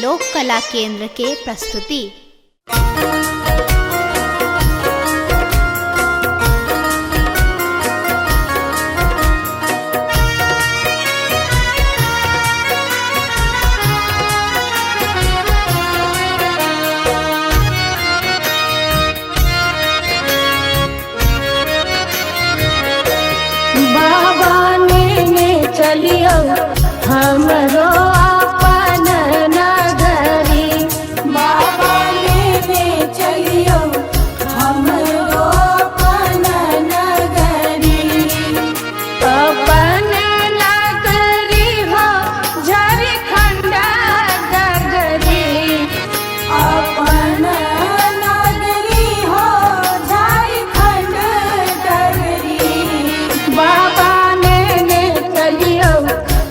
लोक कला केंद्र के प्रस्तुति। चलियो हमरो अपन नगरी, बाबा लेने चलियो हमरो अपन नगरी। अपन नगरी हो झारखंड नगरी, अपन नगरी हो झारखंड नगरी। बाबा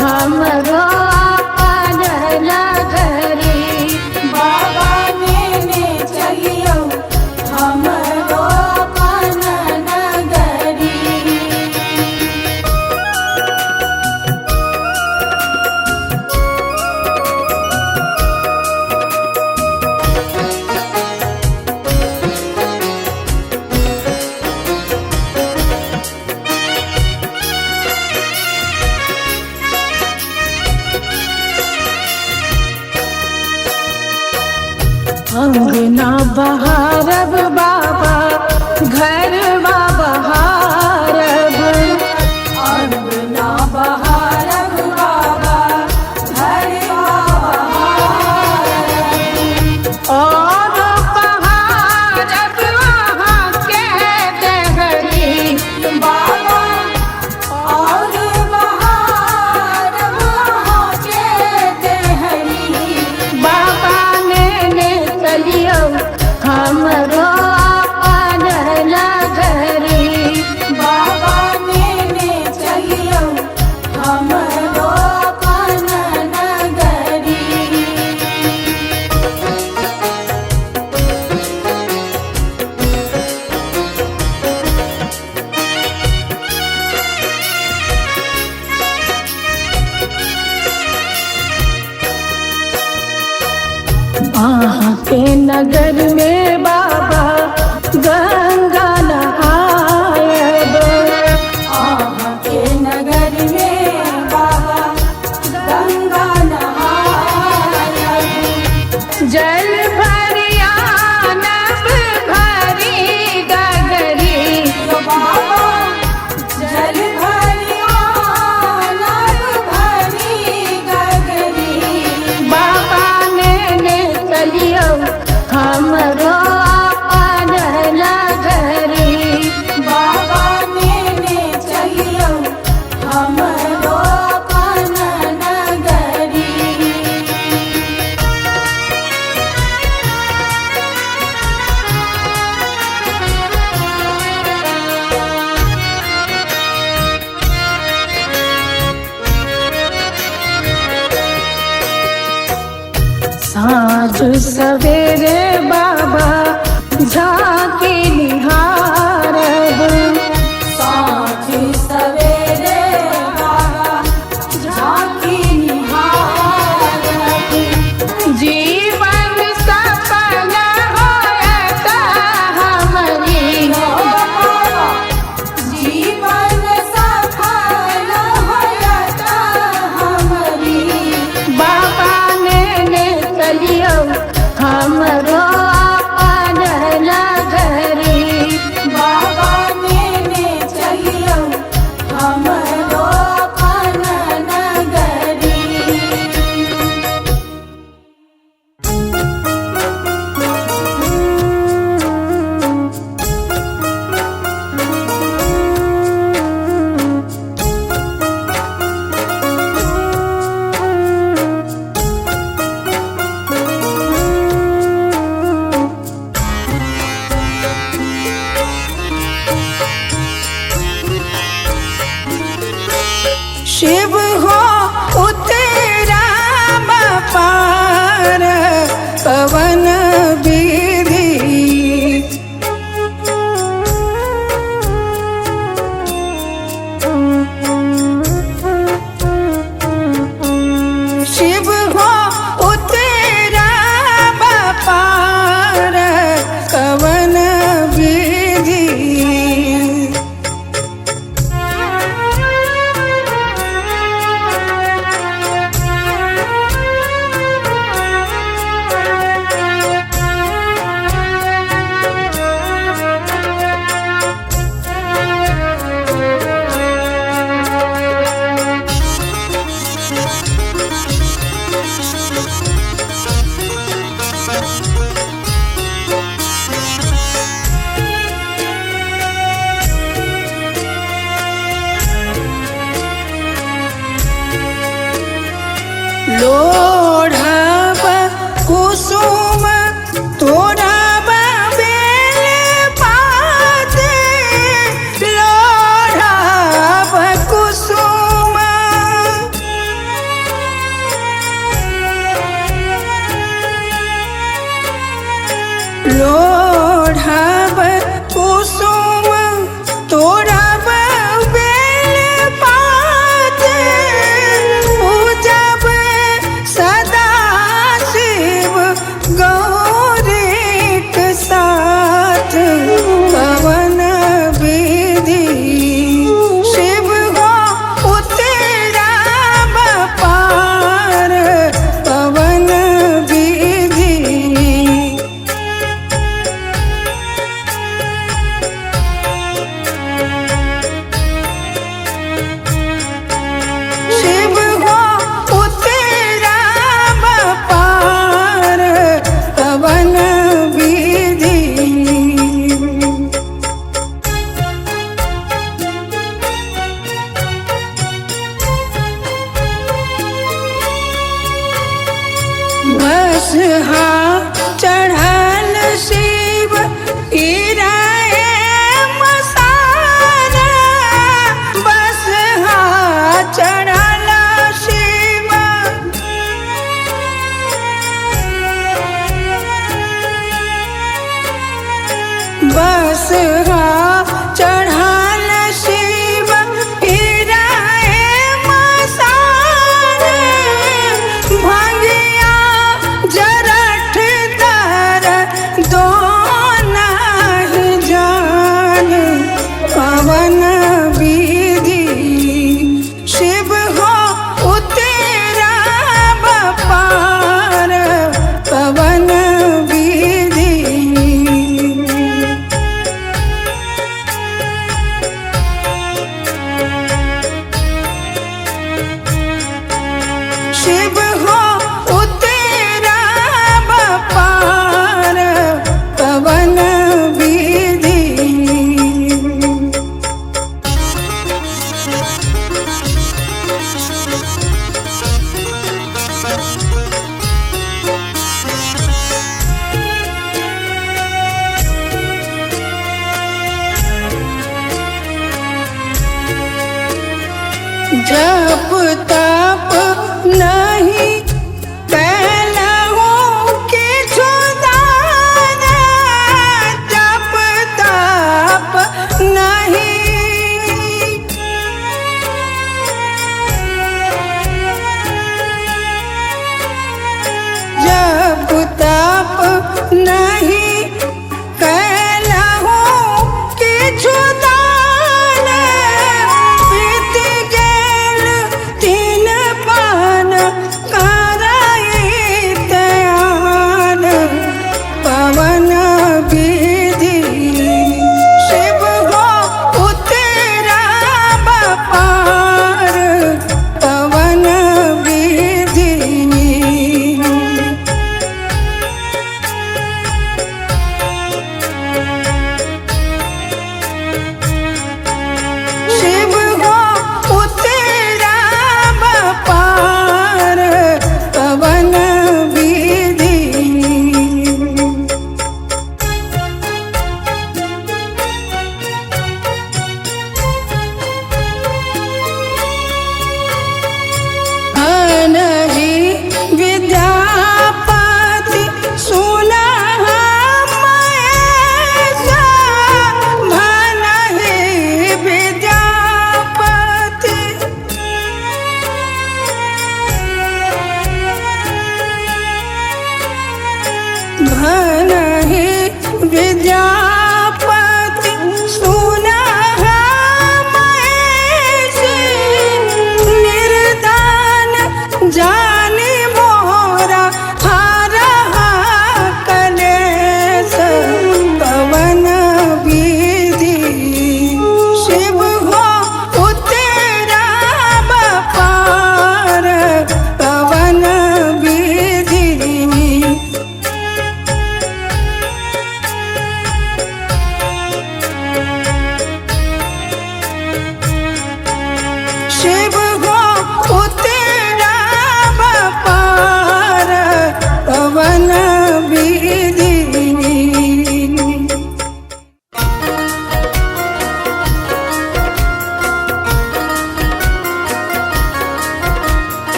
हमरो अपन नगरी, बाबा लेने चलियो हमरो अपन नगरी। अंगना बहारब बाबा घर बहारब, अंगना बहारब बाबा घर बहारब। और बहारब वहाँ के देहरी बाबा, और बहारब वहाँ के देहरी। बाबा चलियो हमरो अपन नगरी, बाबा लेने चलियो हमरो अपन नगरी। आहाँ के नगर में बाबा गंगा नहायब, आहाँ के नगर में बाबा गंगा नहायब। जल भरिया नब भरी गगरी बाबा, जल भरिया नब भरी गगरी। बाबा चलियो हमरो अपन नगरी, बाबा लेने चलियो हमरो अपन नगरी। साँझ सवेरे बाबा झांकी निहारब, साँझ सवेरे बाबा झांकी निहारब। जीवन सफल होयत हमरी बाबा, जीवन सफल होयत हमरी। बाबा लेने चलियो हमरो अपन नगरी, लोढ़ब कुसुम तोड़ब बेल पात लोढ़ब कुसुम लोढ़ब कुसुम तोड़ब बेल पात पूजब सदा शिव गौरीक साथ कवन विधि शिव हो उतरब पार कवन विधि शिव हो उतरब पार कवन विधि बस चढ़ल शिव गिराए मसारा बस चढ़ल शिव बस चढ़ल शिव गिराए मसारा भंगिया जरठ दर दोना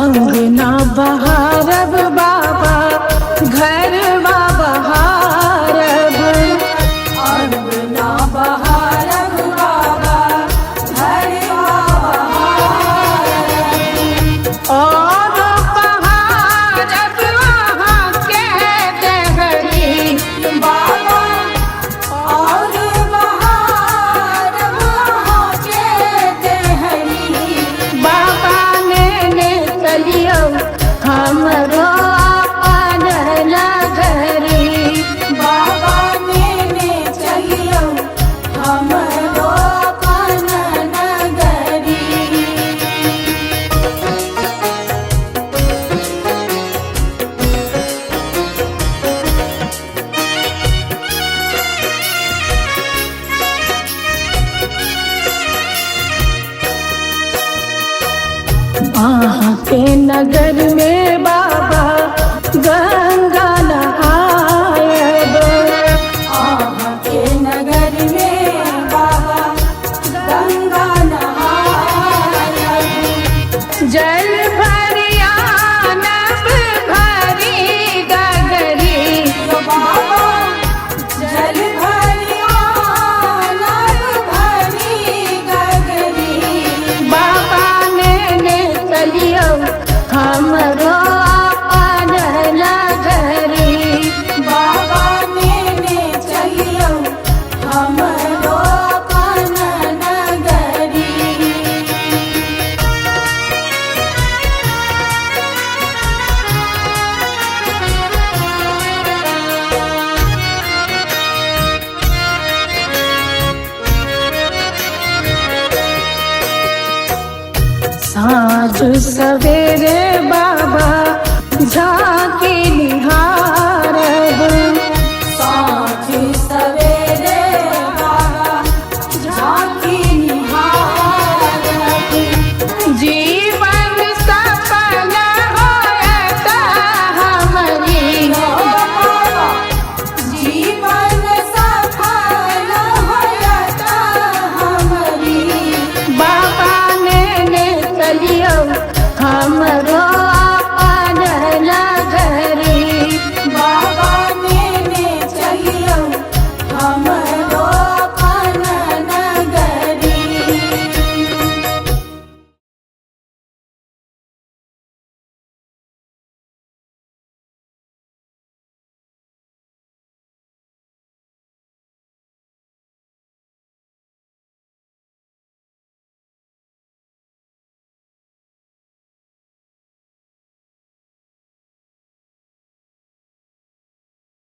अंगना बहारब बाबा घरवा बहारब अंगना बहारब बाबा घरवा बहारब और बहारब वहाँ के देहरी बाबा और बहारब वहाँ के देहरी बाबा ने चलियो हमरो अपन नगरी बाबा ने चलियो हमरो अपन नगरी। वहाँ के नगर में बाबा गंगा नहायब वहाँ के नगर में बाबा गंगा नहायब जल भरिया नब भरी गगरी बाबा जल भरिया नब भरी गगरी बाबा ने चलियो हमरो अपन नगरी बाबा ने चलियो हमरो अपन नगरी। साँझ सवेरे बाबा